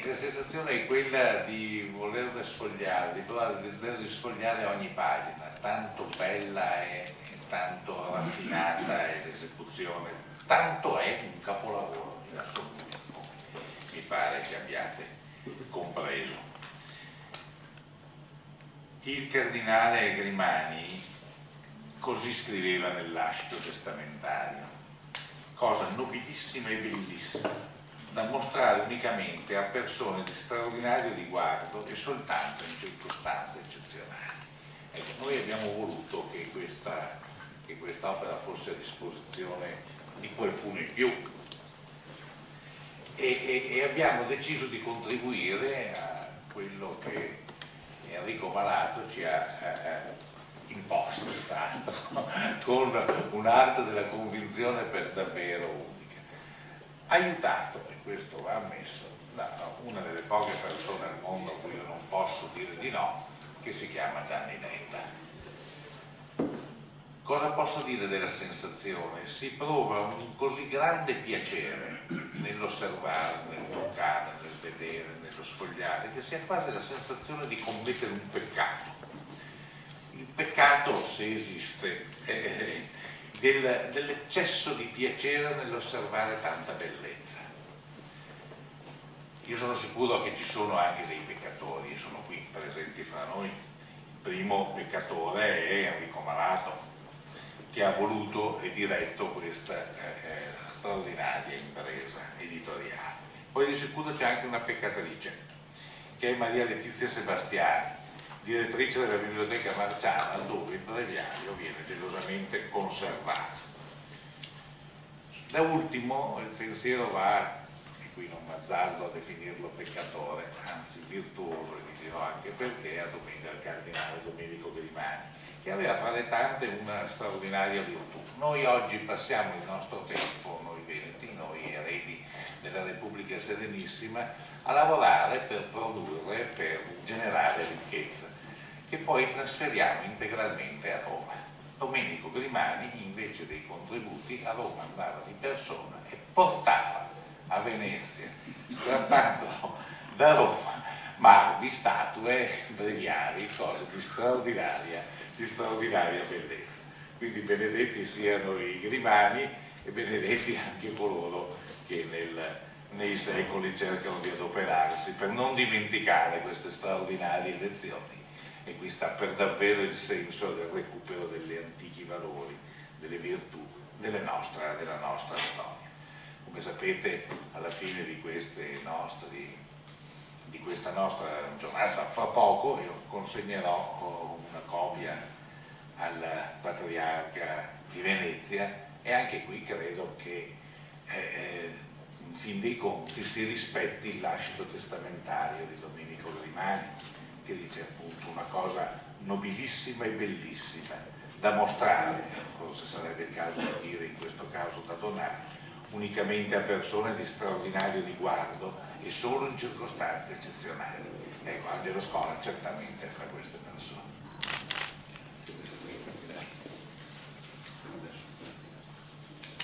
la sensazione è quella di volerne sfogliare, di provare il desiderio di sfogliare ogni pagina, tanto bella e tanto raffinata è l'esecuzione, tanto è un capolavoro in assoluto, mi pare che abbiate compreso. Il cardinale Grimani così scriveva nel lascito testamentario: cosa nobilissima e bellissima, da mostrare unicamente a persone di straordinario riguardo e soltanto in circostanze eccezionali. Ecco, noi abbiamo voluto che questa opera fosse a disposizione di qualcuno in più e abbiamo deciso di contribuire a quello che Enrico Malato ci ha imposto, tra l'altro, con un'arte della convinzione per davvero unica, aiutato, e questo va ammesso, da una delle poche persone al mondo a cui io non posso dire di no, che si chiama Gianni Netta. Cosa posso dire della sensazione? Si prova un così grande piacere nell'osservare, nel toccare, nel vedere, nello sfogliare, che si ha quasi la sensazione di commettere un peccato. Il peccato, se esiste, è dell'eccesso di piacere nell'osservare tanta bellezza. Io sono sicuro che ci sono anche dei peccatori, sono qui presenti fra noi. Il primo peccatore è Enrico Malato, che ha voluto e diretto questa straordinaria impresa editoriale. Poi di sicuro c'è anche una peccatrice, che è Maria Letizia Sebastiani, direttrice della Biblioteca Marciana, dove il breviario viene gelosamente conservato. Da ultimo il pensiero va, e qui non m'azzardo a definirlo peccatore, anzi virtuoso, e vi dirò anche perché, al cardinale Domenico Grimani, che aveva fra le tante una straordinaria virtù. Noi oggi passiamo il nostro tempo, noi veneti, noi eredi della Repubblica Serenissima, a lavorare per produrre, per generare ricchezza, che poi trasferiamo integralmente a Roma. Domenico Grimani, invece dei contributi, a Roma andava di persona e portava a Venezia, strappandolo da Roma, marmi, statue, breviari, cose di straordinaria bellezza. Quindi benedetti siano i Grimani e benedetti anche coloro che nei secoli cercano di adoperarsi per non dimenticare queste straordinarie lezioni. E qui sta per davvero il senso del recupero degli antichi valori, delle virtù della nostra storia. Come sapete, alla fine di questa nostra giornata, fra poco, io consegnerò una copia al Patriarca di Venezia, e anche qui credo che in fin dei conti si rispetti il lascito testamentario di Domenico Grimani, che dice appunto una cosa nobilissima e bellissima da mostrare, forse sarebbe il caso di dire in questo caso da donare, unicamente a persone di straordinario riguardo e solo in circostanze eccezionali. Ecco, Angelo Scola certamente è fra queste persone.